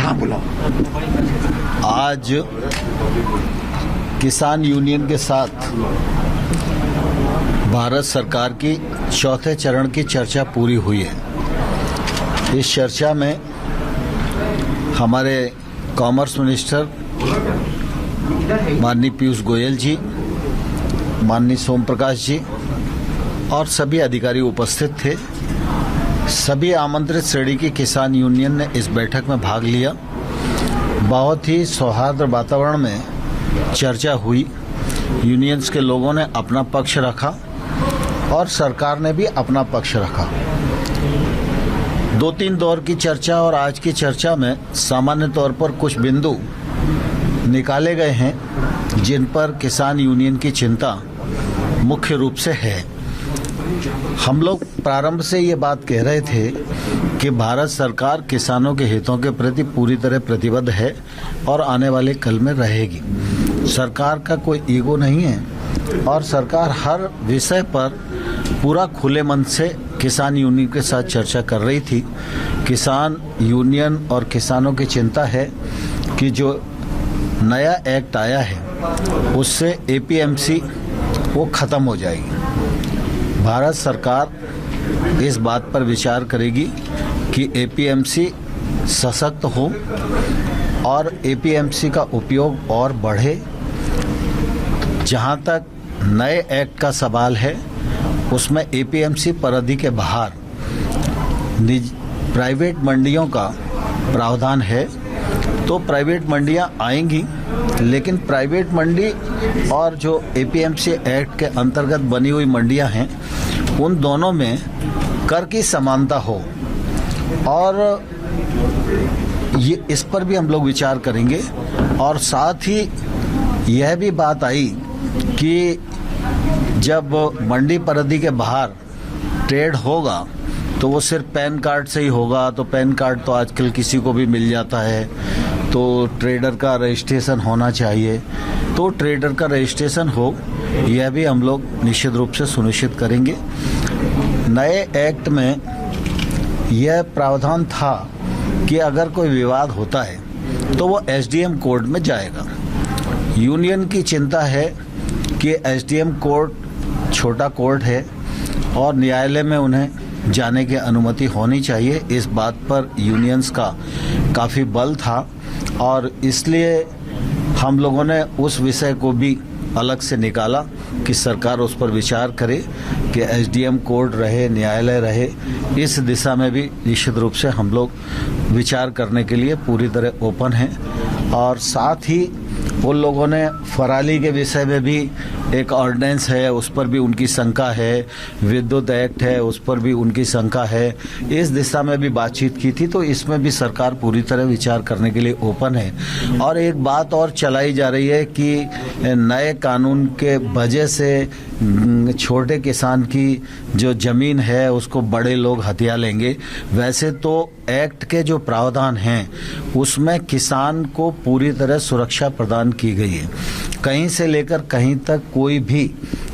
हाँ बोला। आज किसान यूनियन के साथ भारत सरकार की चौथे चरण की चर्चा पूरी हुई है। इस चर्चा में हमारे कॉमर्स मिनिस्टर माननीय पीयूष गोयल जी, माननीय सोम प्रकाश जी और सभी अधिकारी उपस्थित थे। सभी आमंत्रित श्रेणी की किसान यूनियन ने इस बैठक में भाग लिया। बहुत ही सौहार्द वातावरण में चर्चा हुई। यूनियंस के लोगों ने अपना पक्ष रखा और सरकार ने भी अपना पक्ष रखा। 2-3 दौर की चर्चा और आज की चर्चा में सामान्य तौर पर कुछ बिंदु निकाले गए हैं जिन पर किसान यूनियन की चिंता मुख्य रूप से है। हम लोग प्रारंभ से ये बात कह रहे थे कि भारत सरकार किसानों के हितों के प्रति पूरी तरह प्रतिबद्ध है और आने वाले कल में रहेगी। सरकार का कोई ईगो नहीं है और सरकार हर विषय पर पूरा खुले मन से किसान यूनियन के साथ चर्चा कर रही थी। किसान यूनियन और किसानों की चिंता है कि जो नया एक्ट आया है उससे एपीएमसी वो ख़त्म हो जाएगी। भारत सरकार इस बात पर विचार करेगी कि एपीएमसी सशक्त हो और एपीएमसी का उपयोग और बढ़े। जहां तक नए एक्ट का सवाल है उसमें एपीएमसी परिधि के बाहर प्राइवेट मंडियों का प्रावधान है। तो प्राइवेट मंडियां आएंगी, लेकिन प्राइवेट मंडी और जो एपीएमसी एक्ट के अंतर्गत बनी हुई मंडियां हैं उन दोनों में कर की समानता हो और ये इस पर भी हम लोग विचार करेंगे। और साथ ही यह भी बात आई कि जब मंडी परिधि के बाहर ट्रेड होगा तो वो सिर्फ पैन कार्ड से ही होगा। तो पैन कार्ड तो आजकल किसी को भी मिल जाता है, तो ट्रेडर का रजिस्ट्रेशन होना चाहिए। तो ट्रेडर का रजिस्ट्रेशन हो, यह भी हम लोग निश्चित रूप से सुनिश्चित करेंगे। नए एक्ट में यह प्रावधान था कि अगर कोई विवाद होता है तो वो एसडीएम कोर्ट में जाएगा। यूनियन की चिंता है कि एसडीएम कोर्ट छोटा कोर्ट है और न्यायालय में उन्हें जाने की अनुमति होनी चाहिए। इस बात पर यूनियंस का काफ़ी बल था और इसलिए हम लोगों ने उस विषय को भी अलग से निकाला कि सरकार उस पर विचार करे कि एसडीएम कोर्ट रहे, न्यायालय रहे। इस दिशा में भी निश्चित रूप से हम लोग विचार करने के लिए पूरी तरह ओपन हैं। और साथ ही उन लोगों ने फराली के विषय में भी एक ऑर्डिनेंस है, उस पर भी उनकी शंका है। विद्युत एक्ट है, उस पर भी उनकी शंका है। इस दिशा में भी बातचीत की थी, तो इसमें भी सरकार पूरी तरह विचार करने के लिए ओपन है। और एक बात और चलाई जा रही है कि नए कानून के वजह से छोटे किसान की जो ज़मीन है उसको बड़े लोग हथिया लेंगे। वैसे तो एक्ट के जो प्रावधान हैं उसमें किसान को पूरी तरह सुरक्षा प्रदान की गई है। कहीं से लेकर कहीं तक कोई भी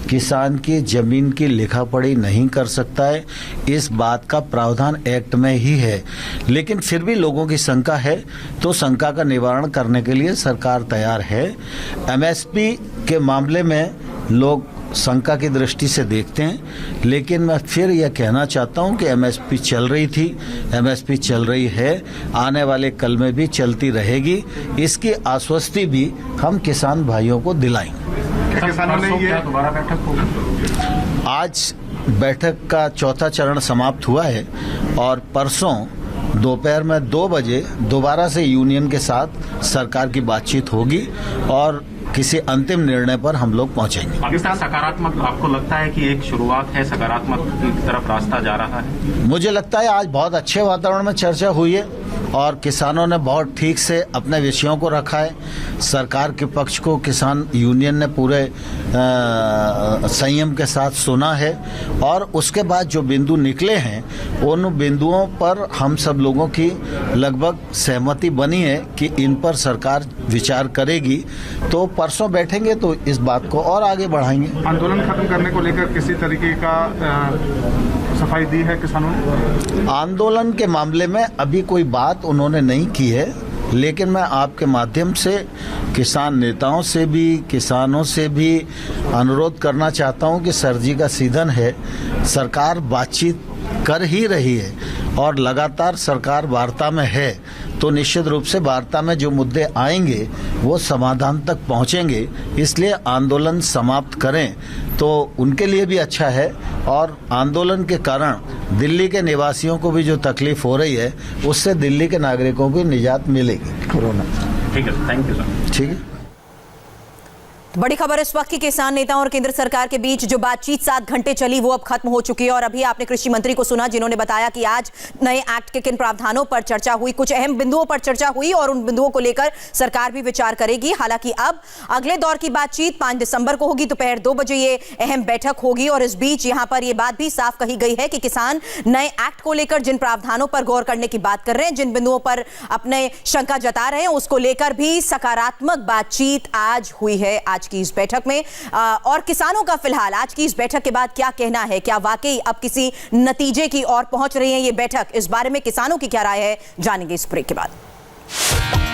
किसान की जमीन की लिखा पढ़ी नहीं कर सकता है। इस बात का प्रावधान एक्ट में ही है, लेकिन फिर भी लोगों की शंका है, तो शंका का निवारण करने के लिए सरकार तैयार है। एमएसपी के मामले में लोग शंका की दृष्टि से देखते हैं, लेकिन मैं फिर यह कहना चाहता हूं कि एमएसपी चल रही थी, एमएसपी चल रही है, आने वाले कल में भी चलती रहेगी। इसकी आश्वस्ति भी हम किसान भाइयों को दिलाएंगे। किसानों ने ये दोबारा बैठक होगी। आज बैठक का चौथा चरण समाप्त हुआ है और परसों दोपहर में 2 बजे दोबारा से यूनियन के साथ सरकार की बातचीत होगी और किसी अंतिम निर्णय पर हम लोग पहुंचेंगे। पाकिस्तान सकारात्मक आपको लगता है कि एक शुरुआत है, सकारात्मक की तरफ रास्ता जा रहा है? मुझे लगता है आज बहुत अच्छे वातावरण में चर्चा हुई है और किसानों ने बहुत ठीक से अपने विषयों को रखा है। सरकार के पक्ष को किसान यूनियन ने पूरे संयम के साथ सुना है और उसके बाद जो बिंदु निकले हैं उन बिंदुओं पर हम सब लोगों की लगभग सहमति बनी है कि इन पर सरकार विचार करेगी। तो परसों बैठेंगे तो इस बात को और आगे बढ़ाएंगे। आंदोलन खत्म करने को लेकर किसी तरीके का सफाई दी है किसानों ने? आंदोलन के मामले में अभी कोई बात उन्होंने नहीं की है लेकिन मैं आपके माध्यम से किसान नेताओं से भी, किसानों से भी अनुरोध करना चाहता हूं कि सर्दी का सीजन है, सरकार बातचीत कर ही रही है और लगातार सरकार वार्ता में है, तो निश्चित रूप से वार्ता में जो मुद्दे आएंगे वो समाधान तक पहुंचेंगे। इसलिए आंदोलन समाप्त करें तो उनके लिए भी अच्छा है और आंदोलन के कारण दिल्ली के निवासियों को भी जो तकलीफ हो रही है उससे दिल्ली के नागरिकों को निजात मिलेगी। कोरोना ठीक है, थैंक यू सर। ठीक है। बड़ी खबर इस वक्त की किसान नेताओं और केंद्र सरकार के बीच जो बातचीत 7 घंटे चली वो अब खत्म हो चुकी है। और अभी आपने कृषि मंत्री को सुना जिन्होंने बताया कि आज नए एक्ट के किन प्रावधानों पर चर्चा हुई, कुछ अहम बिंदुओं पर चर्चा हुई और उन बिंदुओं को लेकर सरकार भी विचार करेगी। हालांकि अब अगले दौर की बातचीत 5 दिसंबर को होगी, दोपहर 2 बजे ये अहम बैठक होगी। और इस बीच यहां पर यह बात भी साफ कही गई है कि किसान नए एक्ट को लेकर जिन प्रावधानों पर गौर करने की बात कर रहे हैं, जिन बिंदुओं पर अपने शंका जता रहे हैं, उसको लेकर भी सकारात्मक बातचीत आज हुई है आज की इस बैठक में। और किसानों का फिलहाल आज की इस बैठक के बाद क्या कहना है, क्या वाकई अब किसी नतीजे की ओर पहुंच रही है ये बैठक, इस बारे में किसानों की क्या राय है, जानेंगे इस ब्रेक के बाद।